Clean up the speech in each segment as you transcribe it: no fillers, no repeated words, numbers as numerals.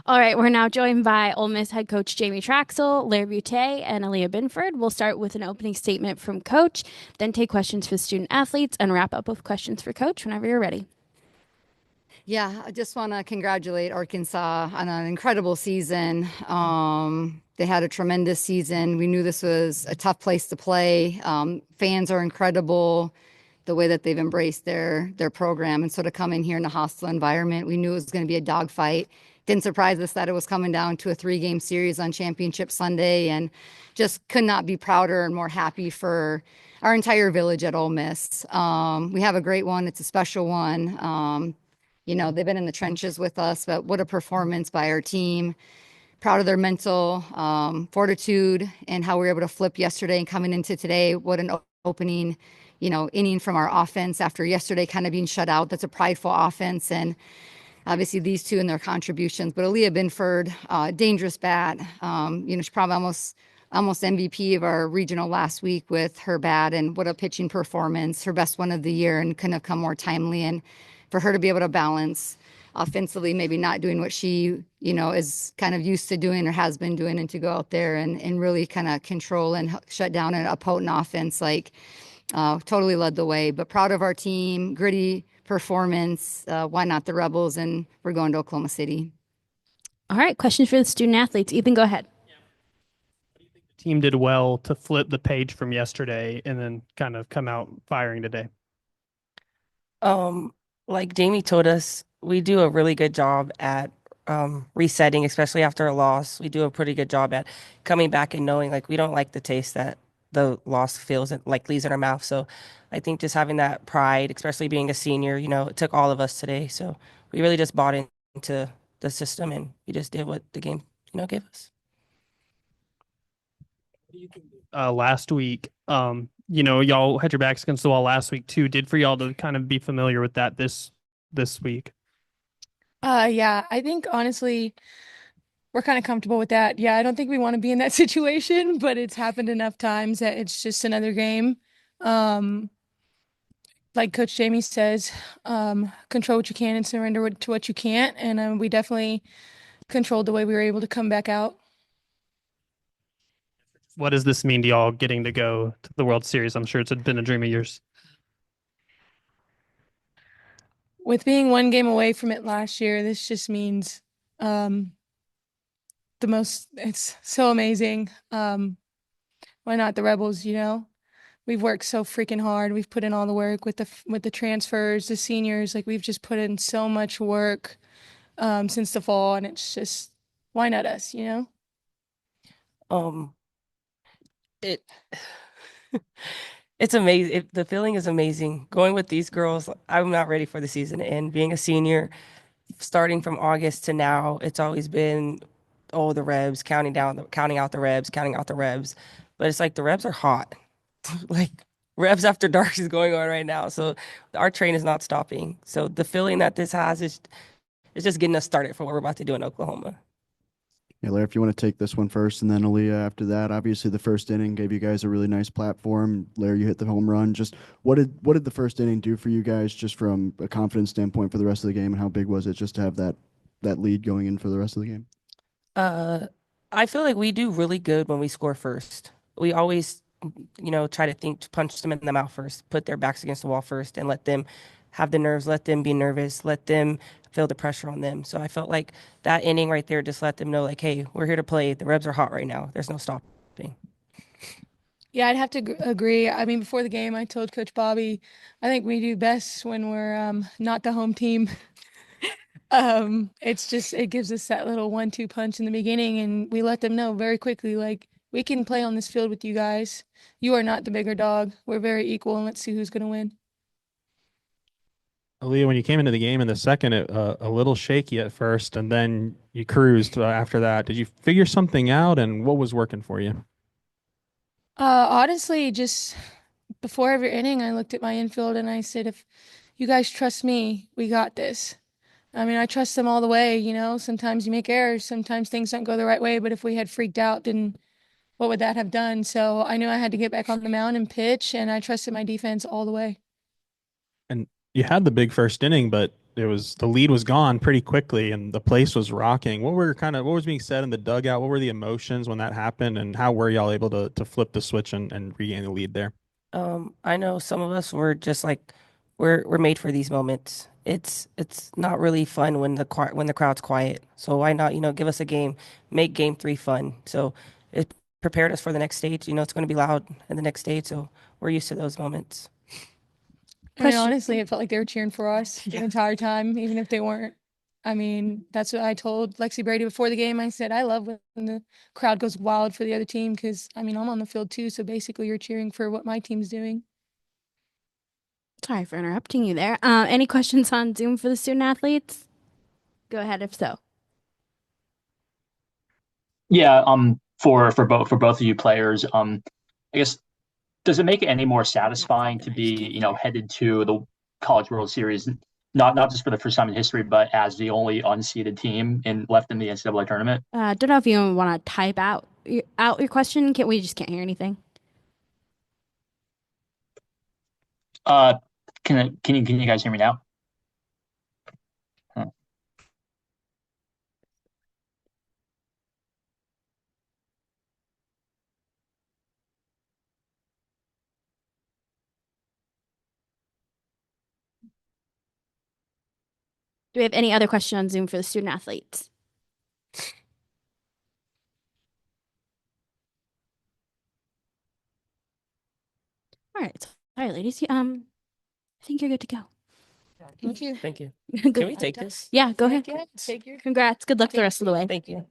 All right, we're now joined by Ole Miss head coach Jamie Traxel, Larry Butte, and Aaliyah Binford. We'll start with an opening statement from coach, then take questions for student athletes, and wrap up with questions for coach whenever you're ready. Yeah, I just want to congratulate Arkansas on an incredible season. They had a tremendous season. We knew this was a tough place to play. Fans are incredible, the way that they've embraced their program, and sort of come in here in a hostile environment. We knew it was going to be a dogfight. Didn't surprise us that it was coming down to a 3-game series on Championship Sunday, and just could not be prouder and more happy for our entire village at Ole Miss. We have a great one. It's a special one. They've been in the trenches with us, but what a performance by our team. Proud of their mental fortitude and how we were able to flip yesterday and coming into today. What an opening, inning from our offense after yesterday kind of being shut out. That's a prideful offense. And obviously these two and their contributions. But Aaliyah Binford, dangerous bat. She's probably almost MVP of our regional last week with her bat, and what a pitching performance, her best one of the year, and couldn't have come more timely. And for her to be able to balance offensively, maybe not doing what she, is kind of used to doing or has been doing, and to go out there and really kind of control and shut down a potent offense, totally led the way. But proud of our team, gritty performance. Why not the Rebels? And we're going to Oklahoma City. All right, questions for the student athletes. Ethan, go ahead. Team did well to flip the page from yesterday and then kind of come out firing today? Um, like Jamie told us, we do a really good job at resetting, especially after a loss. We do a pretty good job at coming back and knowing like we don't like the taste that the loss feels like leaves in our mouth. So I think just having that pride, especially being a senior, it took all of us today. So we really just bought into the system and we just did what the game, gave us. Last week, y'all had your backs against the wall last week too. Did for y'all to kind of be familiar with that this week? Yeah, I think honestly, we're kind of comfortable with that. Yeah, I don't think we want to be in that situation, but it's happened enough times that it's just another game. Um, like Coach Jamie says, control what you can and surrender to what you can't. And we definitely controlled the way we were able to come back out. What does this mean to y'all getting to go to the World Series? I'm sure it's been a dream of yours. With being one game away from it last year, this just means it's so amazing. Why not the Rebels? We've worked so freaking hard. We've put in all the work with the transfers, the seniors. Like we've just put in so much work since the fall, and it's just why not us? Um, it it's amazing. The feeling is amazing. Going with these girls, I'm not ready for the season to end. Being a senior, starting from August to now, it's always been, oh, the Rebs, counting out the Rebs, counting out the Rebs. But it's like the Rebs are hot. Like Rebs After Dark is going on right now. So our train is not stopping. So the feeling that this has is just getting us started for what we're about to do in Oklahoma. Yeah, Larry, if you want to take this one first, and then Aaliyah after that. Obviously, the first inning gave you guys a really nice platform. Larry, you hit the home run. Just what did the first inning do for you guys, just from a confidence standpoint for the rest of the game, and how big was it just to have that lead going in for the rest of the game? Uh, I feel like we do really good when we score first. We always, try to punch them in the mouth first, put their backs against the wall first, and let them have the nerves, let them be nervous, let them feel the pressure on them. So I felt like that inning right there just let them know, like, hey, we're here to play. The Rebs are hot right now. There's no stopping. Yeah, I'd have to agree. I mean, before the game, I told Coach Bobby, I think we do best when we're not the home team. It's just it gives us that little 1-2 punch in the beginning, and we let them know very quickly, like, we can play on this field with you guys. You are not the bigger dog. We're very equal, and let's see who's gonna win. Aaliyah, when you came into the game in the second, a little shaky at first, and then you cruised after that. Did you figure something out, and what was working for you? Honestly, just before every inning, I looked at my infield and I said, if you guys trust me, we got this. I mean, I trust them all the way. Sometimes you make errors, sometimes things don't go the right way, but if we had freaked out, then what would that have done? So I knew I had to get back on the mound and pitch, and I trusted my defense all the way. And you had the big first inning, but the lead was gone pretty quickly and the place was rocking. What was being said in the dugout? What were the emotions when that happened, and how were y'all able to flip the switch and regain the lead there? I know some of us were just like we're made for these moments. It's not really fun when when the crowd's quiet. So why not, give us a game, make game 3 fun. So it prepared us for the next stage. It's going to be loud in the next stage, so we're used to those moments. I mean, Question. honestly, it felt like they were cheering for us the entire time, even if they weren't. I mean, that's what I told Lexi Brady before the game. I said, I love when the crowd goes wild for the other team because, I mean, I'm on the field too. So basically, you're cheering for what my team's doing. Sorry for interrupting you there. Any questions on Zoom for the student athletes? Go ahead if so. Yeah, for both of you players, I guess does it make it any more satisfying to be, headed to the College World Series, not just for the first time in history, but as the only unseeded team left in the NCAA tournament? Don't know if you want to type out your question. We just can't hear anything. Can you guys hear me now? Huh. Do we have any other question on Zoom for the student athletes? All right. All right, ladies. I think you're good to go. Thank you. Thank you. Good. Can we take this? Yeah, go ahead. Yeah, take your. Congrats. Good luck the rest of the way. Thank you.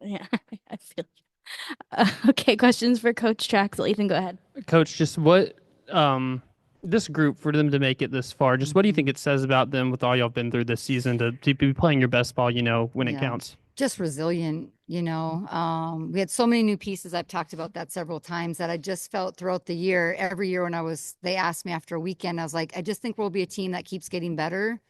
Yeah, I feel. Okay, questions for Coach Traxel. Ethan, go ahead. Coach, just what this group, for them to make it this far, just what do you think it says about them with all y'all been through this season to be playing your best ball, when it Yeah. counts? Just resilient, we had so many new pieces. I've talked about that several times that I just felt throughout the year. Every year they asked me after a weekend, I was like, I just think we'll be a team that keeps getting better.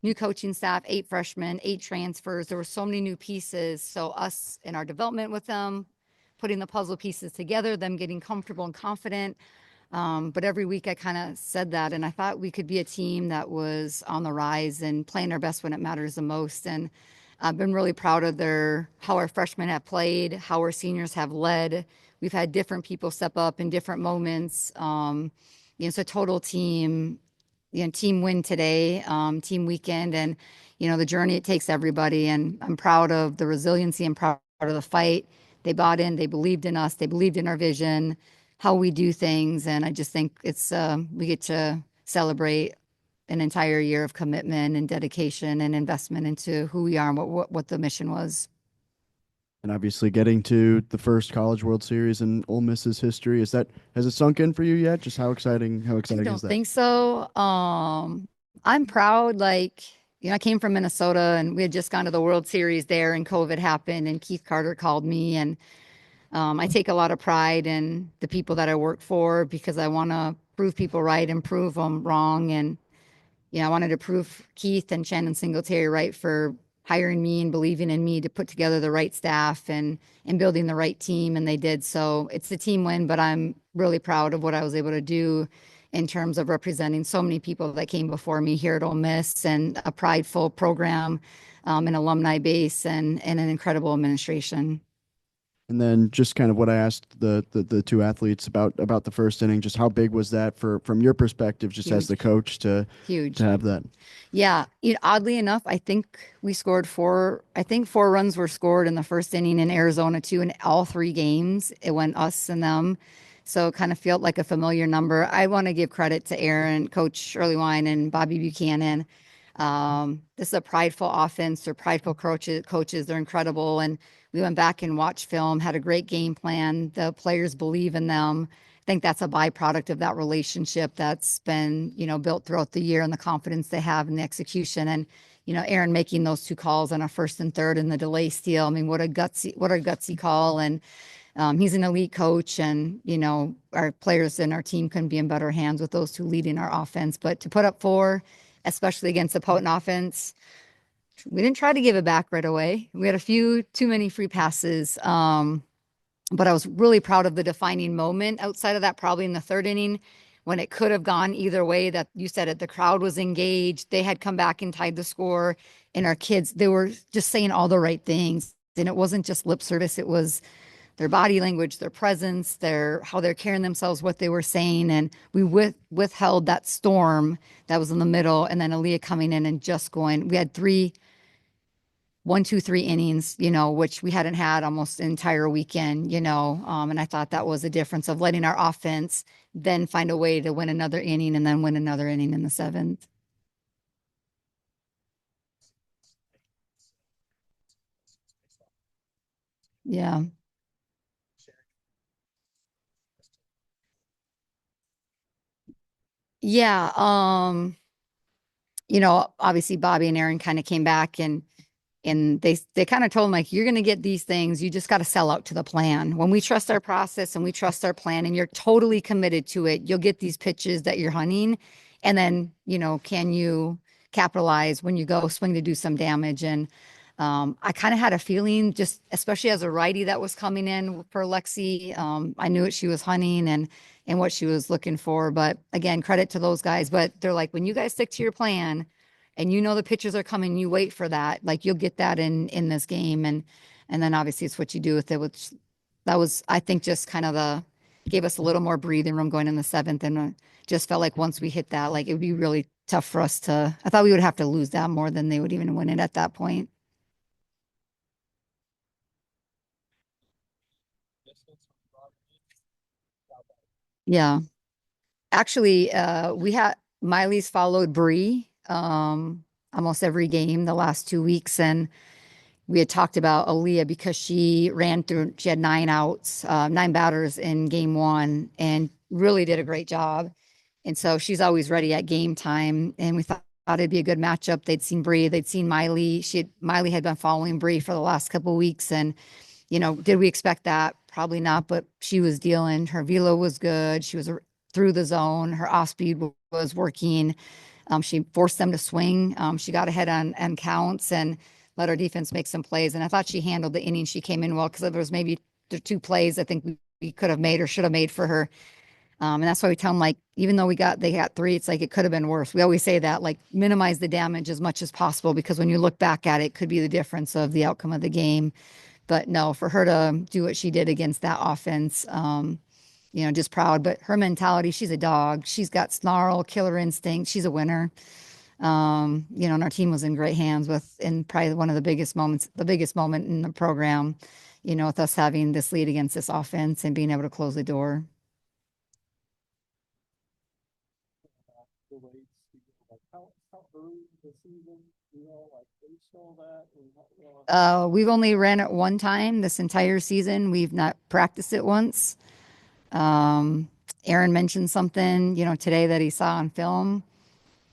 New coaching staff, 8 freshmen, 8 transfers. There were so many new pieces. So us in our development with them, putting the puzzle pieces together, them getting comfortable and confident. But every week I kind of said that, and I thought we could be a team that was on the rise and playing our best when it matters the most. And I've been really proud of how our freshmen have played, how our seniors have led. We've had different people step up in different moments. It's a total team, team win today, team weekend, and the journey it takes everybody. And I'm proud of the resiliency and proud of the fight. They bought in, they believed in us, they believed in our vision, how we do things, and I just think it's we get to celebrate an entire year of commitment and dedication and investment into who we are and what the mission was. And obviously getting to the first College World Series in Ole Miss's history, has it sunk in for you yet? Just how exciting I is don't that? think so. I'm proud. I came from Minnesota and we had just gone to the World Series there and COVID happened and Keith Carter called me, and I take a lot of pride in the people that I work for because I want to prove people right and prove them wrong. And I wanted to prove Keith and Shannon Singletary right for hiring me and believing in me to put together the right staff and building the right team. And they did. So it's a team win, but I'm really proud of what I was able to do in terms of representing so many people that came before me here at Ole Miss, and a prideful program, an alumni base, and an incredible administration. And then just kind of what I asked the two athletes about the first inning, just how big was that from your perspective, just as Huge. the coach to Huge. have that? Yeah, oddly enough, I think we scored 4. I think 4 runs were scored in the first inning in Arizona too. In all 3 games, it went us and them, so it kind of felt like a familiar number. I want to give credit to Aaron, Coach Shirley Wine, and Bobby Buchanan. This is a prideful offense. They're prideful coaches. They're incredible, and we went back and watched film. Had a great game plan. The players believe in them. I think that's a byproduct of that relationship that's been, built throughout the year, and the confidence they have in the execution. And, Aaron making those 2 calls on a first and third and the delay steal. I mean, what a gutsy call. And he's an elite coach, and, our players and our team couldn't be in better hands with those 2 leading our offense. But to put up 4, especially against a potent offense, we didn't try to give it back right away. We had a few too many free passes. But I was really proud of the defining moment outside of that, probably in the third inning when it could have gone either way. That you said it, the crowd was engaged. They had come back and tied the score. And our kids, they were just saying all the right things. And it wasn't just lip service. It was their body language, their presence, their how they're carrying themselves, what they were saying. And we withheld that storm that was in the middle. And then Aaliyah coming in and just going, we had one, two, three innings, which we hadn't had almost an entire weekend, and I thought that was a difference of letting our offense then find a way to win another inning and then win another inning in the seventh. Yeah. Yeah. Obviously Bobby and Aaron kind of came back and they kind of told him, like, you're going to get these things, you just got to sell out to the plan. When we trust our process and we trust our plan and you're totally committed to it, you'll get these pitches that you're hunting. And then can you capitalize when you go swing to do some damage? And I kind of had a feeling, just especially as a righty that was coming in for Lexi, I knew what she was hunting and what she was looking for. But again, credit to those guys. But they're like, when you guys stick to your plan and the pitches are coming, you wait for that. Like, you'll get that in this game. And then obviously it's what you do with it, which that was, I think, just kind of gave us a little more breathing room going in the seventh. And just felt like once we hit that, like, it would be really tough for us I thought we would have to lose that more than they would even win it at that point. Yeah. Actually, we had Miley's followed Bree almost every game the last 2 weeks. And we had talked about Aaliyah because she had 9 outs, 9 batters in game one and really did a great job. And so she's always ready at game time. And we thought it'd be a good matchup. They'd seen Bree, they'd seen Miley. Miley had been following Bree for the last couple of weeks. And, did we expect that? Probably not, but she was dealing. Her velo was good. She was through the zone. Her off speed was working. She forced them to swing. She got ahead on counts and let our defense make some plays. And I thought she handled the inning. She came in well because there was maybe the 2 plays I think we could have made or should have made for her. And that's why we tell them, like, even though they got 3, it's like it could have been worse. We always say that, like, minimize the damage as much as possible, because when you look back at it, it could be the difference of the outcome of the game. But no, for her to do what she did against that offense, just proud. But her mentality, she's a dog. She's got snarl, killer instinct. She's a winner. And our team was in great hands in probably one of the biggest moments, the biggest moment in the program, with us having this lead against this offense and being able to close the door. We've only ran it one time this entire season. We've not practiced it once. Aaron mentioned something, today that he saw on film.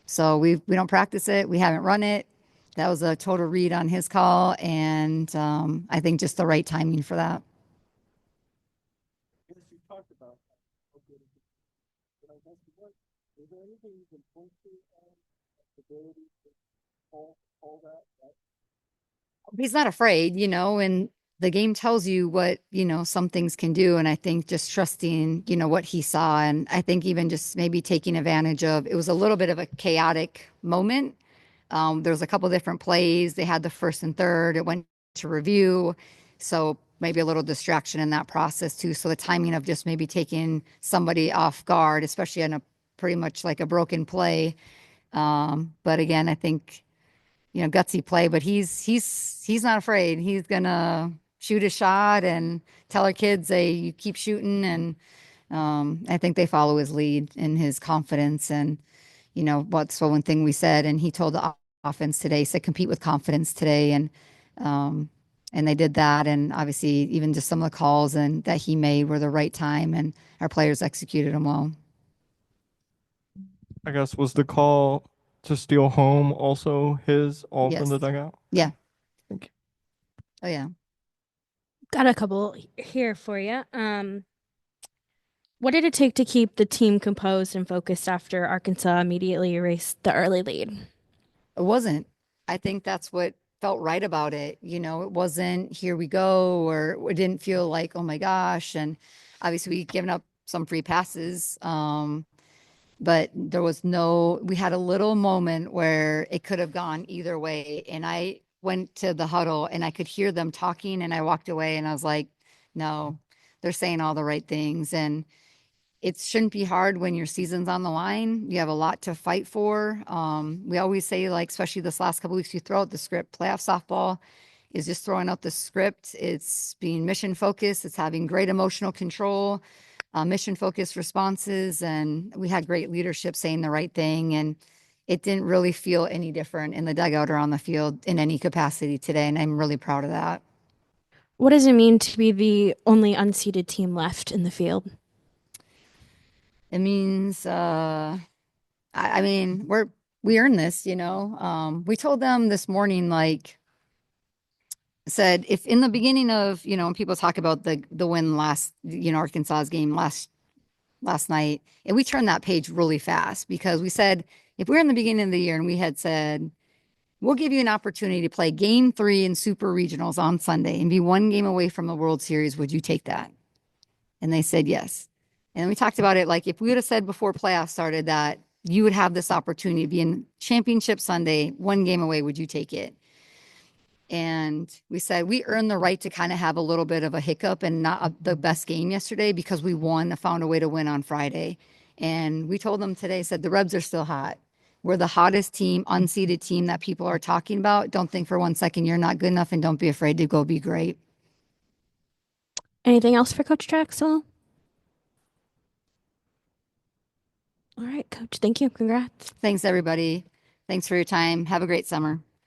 So we don't practice it. We haven't run it. That was a total read on his call, and I think just the right timing for that. He's not afraid, and the game tells you what, some things can do. And I think just trusting, what he saw. And I think even just maybe taking advantage of, it was a little bit of a chaotic moment. There was a couple different plays. They had the first and third. It went to review. So maybe a little distraction in that process too. So the timing of just maybe taking somebody off guard, especially on a pretty much like a broken play. But again, I think, gutsy play, but he's not afraid. He's gonna shoot a shot and tell our kids, hey, you keep shooting. And I think they follow his lead and his confidence. And what's the one thing we said, and he told the offense today, he said, compete with confidence today. And they did that. And obviously even just some of the calls and that he made were the right time, and our players executed them well. I guess, was the call to steal home also his all from the Yes. dugout? Yeah. Thank you. Oh yeah. Got a couple here for you. What did it take to keep the team composed and focused after Arkansas immediately erased the early lead? It wasn't. I think that's what felt right about it. You know, it wasn't here we go, or it didn't feel like, oh my gosh. And obviously we given up some free passes. But there was we had a little moment where it could have gone either way. And I went to the huddle and I could hear them talking, and I walked away and I was like, no, they're saying all the right things. And it shouldn't be hard when your season's on the line. You have a lot to fight for. We always say, like, especially this last couple weeks, you throw out the script. Playoff softball is just throwing out the script. It's being mission focused. It's having great emotional control, mission focused responses. And we had great leadership saying the right thing. And it didn't really feel any different in the dugout or on the field in any capacity today. And I'm really proud of that. What does it mean to be the only unseeded team left in the field? It means, I mean, we earned this, you know. We told them this morning, like, said if in the beginning of, you know, when people talk about the win last, you know, Arkansas's game last night, and we turned that page really fast, because we said if we were in the beginning of the year and we had said we'll give you an opportunity to play game 3 in super regionals on Sunday and be one game away from the World Series, would you take that? And they said yes. And we talked about it, like, if we would have said before playoffs started that you would have this opportunity to be in championship Sunday, one game away, would you take it? And we said we earned the right to kind of have a little bit of a hiccup and not the best game yesterday, because we found a way to win on Friday. And we told them today, said the Rebs are still hot. We're the hottest team, unseeded team that people are talking about. Don't think for 1 second you're not good enough, and don't be afraid to go be great. Anything else for Coach Traxel? All right, Coach. Thank you. Congrats. Thanks, everybody. Thanks for your time. Have a great summer.